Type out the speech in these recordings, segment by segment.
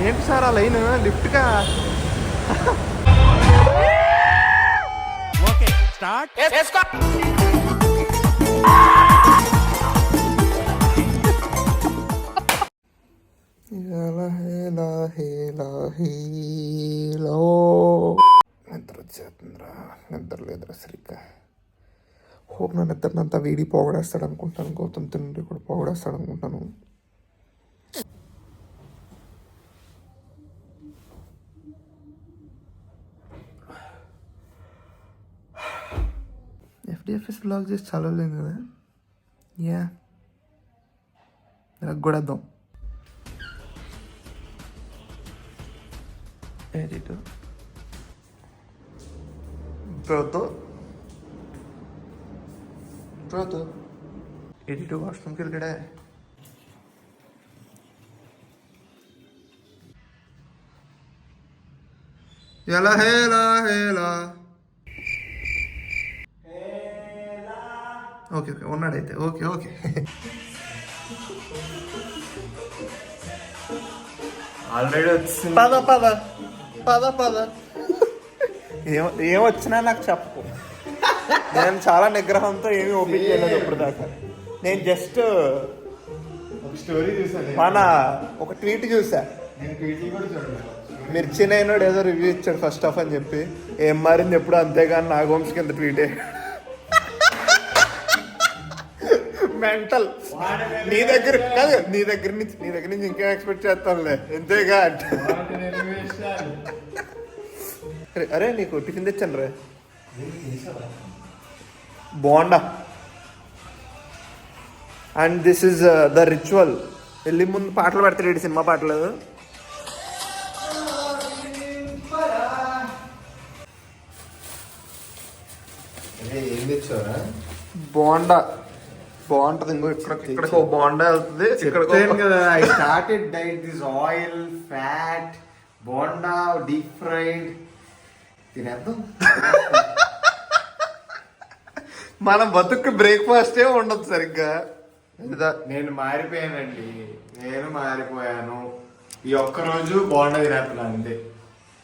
ఏంటి సార్ ఆ line లిఫ్ట్గా? Okay start. నిద్ర వచ్చేస్తుందిరా, నిద్ర లేదురా సరిగ్గా. హోప్ నా నిద్రనంతా వీడి పోగొడేస్తాడు అనుకుంటాను. గౌతమ్ తండ్రి కూడా పోగొడేస్తాడు అనుకుంటాను. ఎఫ్డిఎఫ్ఎస్ బ్లాగ్ చేసి చదవలేదు కదా. యా రగ్గొడేద్దాం. ఎడిట్ బ్రోతో ఎడిట్ వాష్రూమ్కి వెళ్ళాడే. ఎలా హేలా హేలా. ఓకే ఓకే ఉన్నాడైతే. ఓకే ఓకే ఆల్రెడీ వచ్చింది. పద పద పద పద. ఏమొచ్చినా నాకు చెప్పు. నేను చాలా నిగ్రహంతో ఏమీ ఓపెన్ చేయలేదు ఇప్పుడు దాకా. నేను జస్ట్ ఒక స్టోరీ చూసాను. మన ఒక ట్వీట్ చూసా. నేను ట్వీట్లు కూడా చూడలేదు. మిర్చి నైనోడు ఏదో రివ్యూ ఇచ్చాడు ఫస్ట్ హాఫ్ అని చెప్పి. ఏం మారింది ఎప్పుడు అంతేగాని నాగవంశ్ కింద ట్వీటే. మెంటల్. నీ దగ్గర కాదు, నీ దగ్గర నుంచి ఇంకేం ఎక్స్పెక్ట్ చేస్తానులే ఎంతేగా అంటే. అరే నీకు టిఫిన్ తెచ్చాను రే, bonda. And this is the ritual. వెళ్ళి ముందు పాటలు పెడతాడు, సినిమా పాటలు. ఏం తెచ్చావరా? బోండా బాగుంటది. ఇంకో ఇక్కడ బోండా వెళ్తుంది. కదా I started diet this oil fat bonda deep fried తినేద్దాం. మన బతుకు బ్రేక్ఫాస్టే ఉండదు సరిగ్గా. నేను మారిపోయానండి, నేను మారిపోయాను. ఈ ఒక్కరోజు బోండా తినేస్తున్నాను అంతే.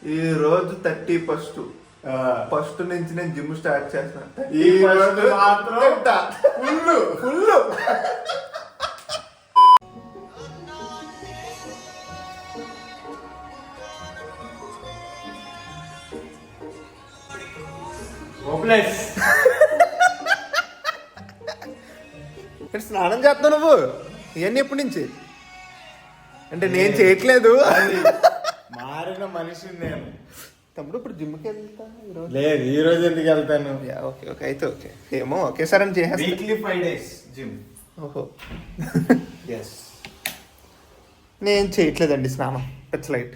ఈ రోజు 31 ఫస్ట్ నుంచి నేను జిమ్ స్టార్ట్ చేస్తాను. ఈ రోజు మాత్రం ఫుల్ స్నానం చేస్తావు నువ్వు. ఇవన్నీ ఎప్పటి నుంచి అంటే నేను చేయట్లేదు. మారిన మనిషిని నేను. తమ్ముడు ఇప్పుడు జిమ్కి వెళ్తా ఈరోజు. లేదు ఈ రోజు ఎందుకు వెళ్తాను? ఓకే ఓకే అయితే ఓకే. ఏమో ఒకేసారి అని చేసేస్తా. Weekly 5 days gym. ఓహో ఎస్. నేను చేయట్లేదండి స్నానం. It's light.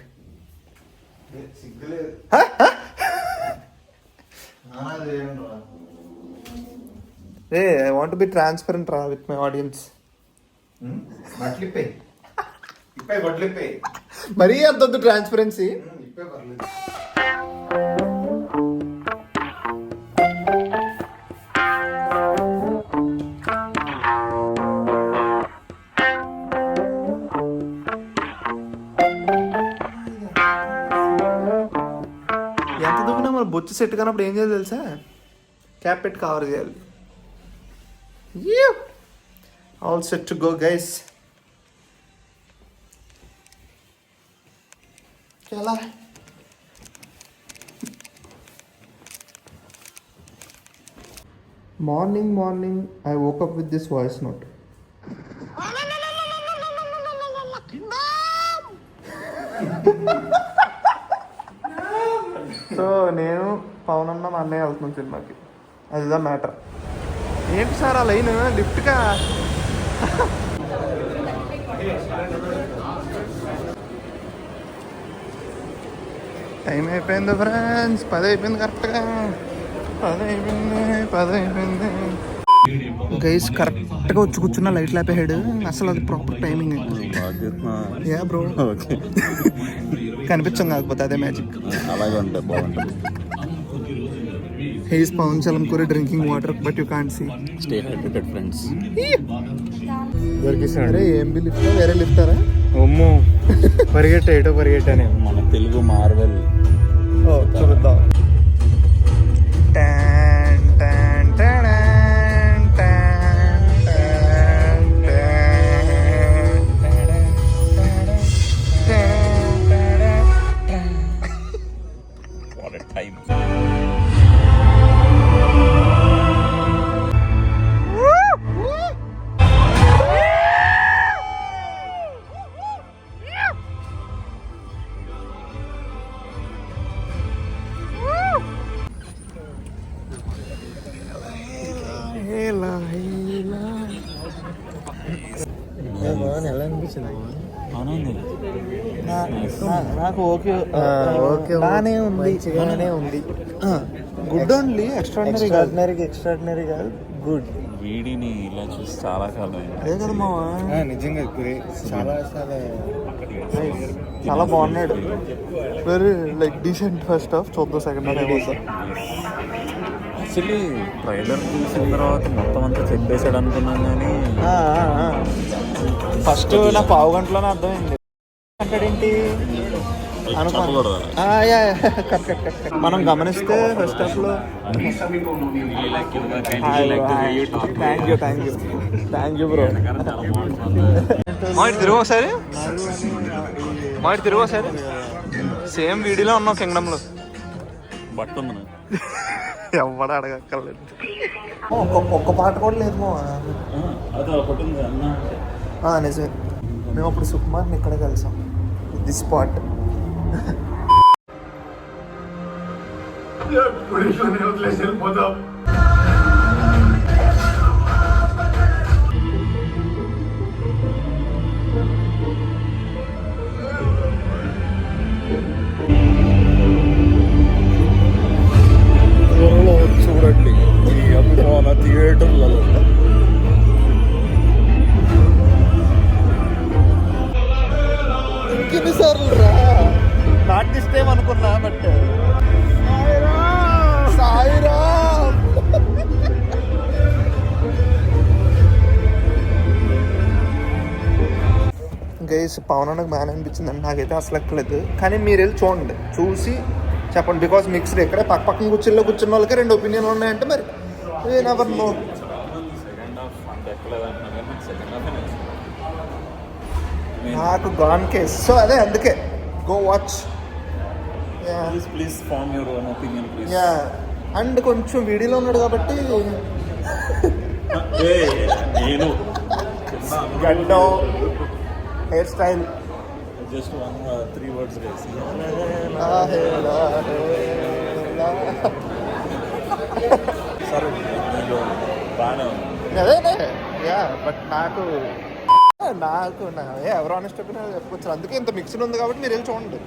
సిగ్గులేదు. ఐ వాంట్ బి ట్రాన్స్పరెంట్ రా విత్ మై ఆడియన్స్. బట్లిప్పే ఇప్పే బట్లిప్పే. మరీ అంత ట్రాన్స్పరెన్సీ. ఇప్పే పర్లేదు. ఎంత దువ్వినా మన బొచ్చు సెట్ కానప్పుడు ఏం చేయాలి తెలుసా? క్యాప్ పెట్టి కవర్ చేయాలి. All set to go guys. ఎలా morning I woke up with this voice note. So నేను పవన్ అన్న మా అన్నయ్య వెళ్తున్నాం సినిమాకి. అదిదా మ్యాటర్. ఏంటి సార్ ఆ లైన్ లిఫ్ట్గా? టైం అయిపోయింది ఫ్రెండ్స్. 10 అయిపోయింది కరెక్ట్గా. 10 అయిపోయింది గైస్. కరెక్ట్గా వచ్చి కూర్చున్న లైట్ లేపేహాడు. అసలు అది ప్రాపర్ టైమింగ్. Yeah bro. కనిపించం కాకపోతే అదే మ్యాజిక్. అలాగే ఉంటాయి బాగుంటుంది. He is Pawan Chalamkuri drinking water, but you can't see. Stay hydrated friends. అరే ఏం బి లిఫ్ట్ వేరే లిఫ్టారా? అమ్మో పరిగెట్టానే మన తెలుగు మార్వెల్. ఓ చూద్దాం. Tan, tan, tan, tan, tan, tan, tan. What a time. ఎలా అనిపించింది? నాకు ఓకే ఓకే బాగానే ఉంది, మంచిగానే ఉంది. గుడ్ ఓన్లీ ఎక్స్ట్రాడినరీ కాదు. ఎక్స్ట్రాడినరీ కాదు, గుడ్. వీడిని ఇలా చూసి చాలా కాలం అయింది. అదే కదా మావా, నిజంగా చాలా చాలా బాగున్నాడు. Very like decent first half. చూద్దాం సెకండ్ హాఫ్ ఏమవుతా. యాక్చువల్లీ ట్రైలర్ చూసిన తర్వాత మొత్తం అంతా చెప్పేశాడు అనుకున్నాం కానీ ఫస్ట్ నా పావు గంటలోనే అర్థమైంది. అంటాడేంటి అనుకున్నాను. మనం గమనిస్తే ఫస్ట్ హాఫ్ లో థ్యాంక్ యూ బ్రో. తిరుగు ఒకసారి, తిరుగు ఒకసారి. సేమ్ వీడియోలో ఉన్నావు కింగ్డమ్ లో. బట్ట ఉంది నాకు. ఎవడ అడగక్కర్లేదు. ఒక్క పాట కూడా లేదు అది ఒకటి ఉంది అన్న. నిజమే. మేము అప్పుడు సుకుమార్ని ఇక్కడ కలిసాం, ది స్పాట్. చూడండి ఈ అభిమాన థియేటర్లలో. ఇంకెన్నిసార్లు రా నాట్ దిస్ టైం అనుకున్నా, బట్ సాయిరా గైస్ పవన్ అన్నకు బాగానే అనిపించింది అండి. నాకైతే అసలు ఎక్కలేదు, కానీ మీరు వెళ్ళి చూడండి, చూసి చెప్పండి. బికాస్ మిక్స్డ్ ఇక్కడే పక్క పక్కన కూర్చున్న వాళ్ళకి రెండు ఒపీనియన్లు ఉన్నాయంటే మరి నెవర్ నో. నాకు గాన్ కేస్, సో అదే అందుకే go watch. Please form your own opinion please. Yeah, and కొంచెం వీడియోలో ఉన్నాడు కాబట్టి నేను గడ్డం, hair style, just 3 words guys. సరే నేను బాగానే ఉంది. అదేనే యా, బట్ నాకు ఎవరు ఆనెస్ట్ ఒపీనియన్ చెప్పుకోవచ్చు. అందుకే ఇంత మిక్స్డ్ ఉంది కాబట్టి మీరు వెళ్ళి చూడండి.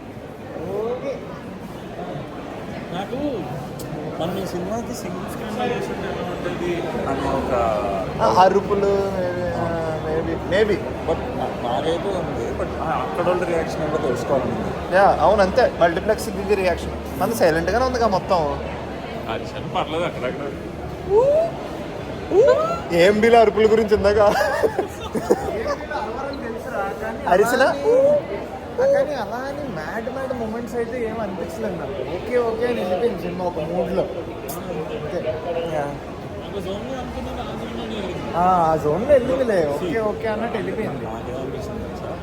నాకు మనం ఈ సినిమాకి సింగిల్ స్క్రీన్లో చేస్తుంటే ఎలా ఉంటుంది అని ఒక అరుపులు మేబీ బట్ నాకైతే ఉంది. బట్ అక్కడ వాళ్ళ రియాక్షన్ ఏంటో తెలుసుకోవాలండి. యా అవును, అంతే. మల్టీప్లెక్స్ ఇది రియాక్షన్ అంత సైలెంట్గానే ఉందిగా మొత్తం. అది సరే పర్లేదు అక్కడక్కడ. ఏం బిల్ అరుపుల గురించి ఉందాక అరిసిన, కానీ అలా అని మ్యాడ్ మూమెంట్స్ అయితే ఏం అనిపించలేదు నాకు. ఓకే అని వెళ్ళిపోయింది సినిమా ఒక మూడ్లో. ఆ జోన్లో వెళ్ళిందిలే, ఓకే అన్నట్టు వెళ్ళిపోయింది. నాకేమనిపిస్తుంది సార్,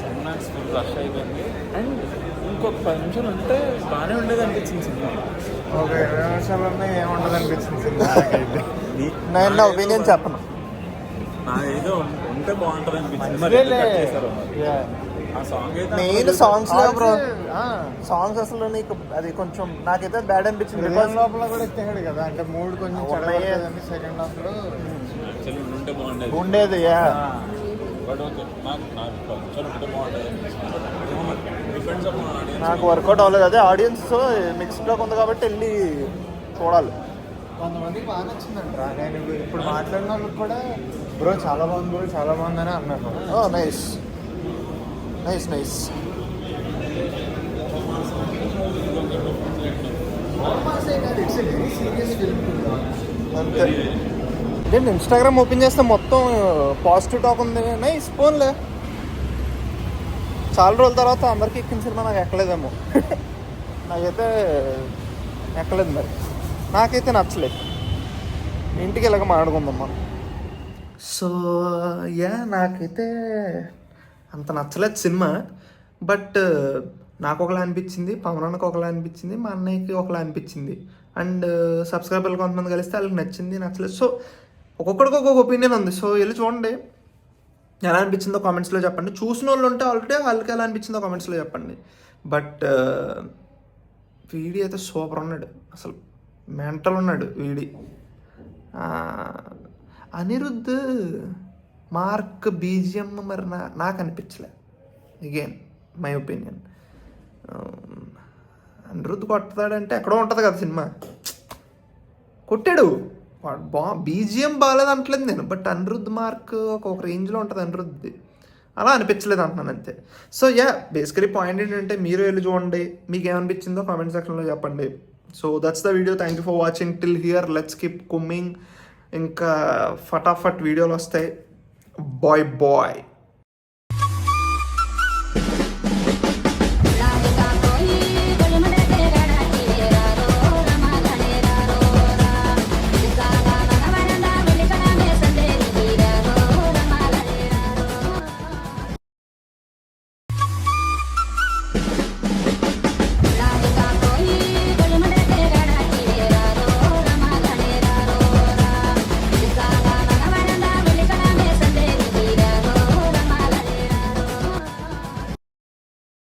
సినిమాక్స్ ఫుల్ రష్ అయిపోయింది. అండ్ ఇంకొక 10 నిమిషాలు ఉంటే బాగానే ఉండేది అనిపించింది సినిమా. ఒక 20 నిమిషాలన్నా ఏముండదు అనిపించింది సినిమా. నేను నా ఒపీనియన్ చెప్పను. నాకైతే ఉంటే బాగుంటుంది అనిపించింది. మరి ఎందుకు కట్ చేశారో మరి. ఆ సాంగ్ అయితే మెయిన్ సాంగ్స్ లేవు బ్రో. సాంగ్స్ అసలు నీకు అది కొంచెం నాకైతే బ్యాడ్ అనిపించింది. బికాస్ లోపల కూడా ఎత్తాడు కదా, అంటే మూడ్ కొంచెం చెడగొట్టేదని సెకండ్ హాఫ్ లో యాక్చువల్లీ ఉంటే బాగుండేది. ఉండేది. యా బట్ ఓకే, నాకు కొంచెం ఉంటే బాగుంటుంది అనిపించింది. Depends on audience. నాకు వర్కౌట్ అవ్వలేదు. అదే ఆడియన్స్ మిక్స్డ్లో ఉంది కాబట్టి వెళ్ళి చూడాలి. కొంతమందికి బాగా నచ్చిందంటారా. నేను ఇప్పుడు మాట్లాడిన వాళ్ళకి కూడా బ్రో చాలా బాగుందని అన్నారు. Nice. It's very serious film. అంతే. నేను ఇన్స్టాగ్రామ్ ఓపెన్ చేస్తే మొత్తం పాజిటివ్ టాక్ ఉంది. నైస్ ఫోన్లే. చాలా రోజుల తర్వాత అందరికీ ఎక్కిన సినిమా నాకు ఎక్కలేదేమో. నాకైతే ఎక్కలేదు మరి. నాకైతే నచ్చలేదు. ఇంటికి ఇలాగ మాట్లాడుకుందాం మనం. సో నాకైతే అంత నచ్చలేదు సినిమా. బట్ నాకు ఒకలా అనిపించింది, పవన్ అన్నకు ఒకలా అనిపించింది, మా అన్నయ్యకి ఒకలా అనిపించింది. అండ్ సబ్స్క్రైబర్లు కొంతమంది కలిస్తే వాళ్ళకి నచ్చింది, నచ్చలేదు. సో ఒక్కొక్కడికి ఒక్కొక్క ఒపీనియన్ ఉంది. సో వెళ్ళి చూడండి, ఎలా అనిపించిందో కామెంట్స్లో చెప్పండి. చూసిన వాళ్ళు ఉంటే ఆల్రెడీ వాళ్ళకి ఎలా అనిపించిందో కామెంట్స్లో చెప్పండి. బట్ వీడి అయితే సూపర్ ఉన్నాడు, అసలు మెంటల్ ఉన్నాడు వీడి. అనిరుద్ధ్ మార్క్ బీజిఎం మరి నాకు అనిపించలే. Again my opinion. అనిరుద్ధ్ కొడతాడంటే ఎక్కడో ఉంటుంది కదా సినిమా, కొట్టాడు. బీజిఎం బాగాలేదు అంటలేదు నేను, బట్ అనిరుద్ధ్ మార్క్ ఒక రేంజ్లో ఉంటుంది అనిరుద్ధ్. అలా అనిపించలేదు అంటున్నాను అంతే. సో బేసికలీ పాయింట్ ఏంటంటే మీరు వెళ్ళి చూడండి, మీకు ఏమనిపించిందో కామెంట్ సెక్షన్లో చెప్పండి. So that's the video. Thank you for watching till here. Let's keep కుమ్మింగ్. ఇంకా ఫటాఫట్ వీడియోలు వస్తాయి. Bye bye.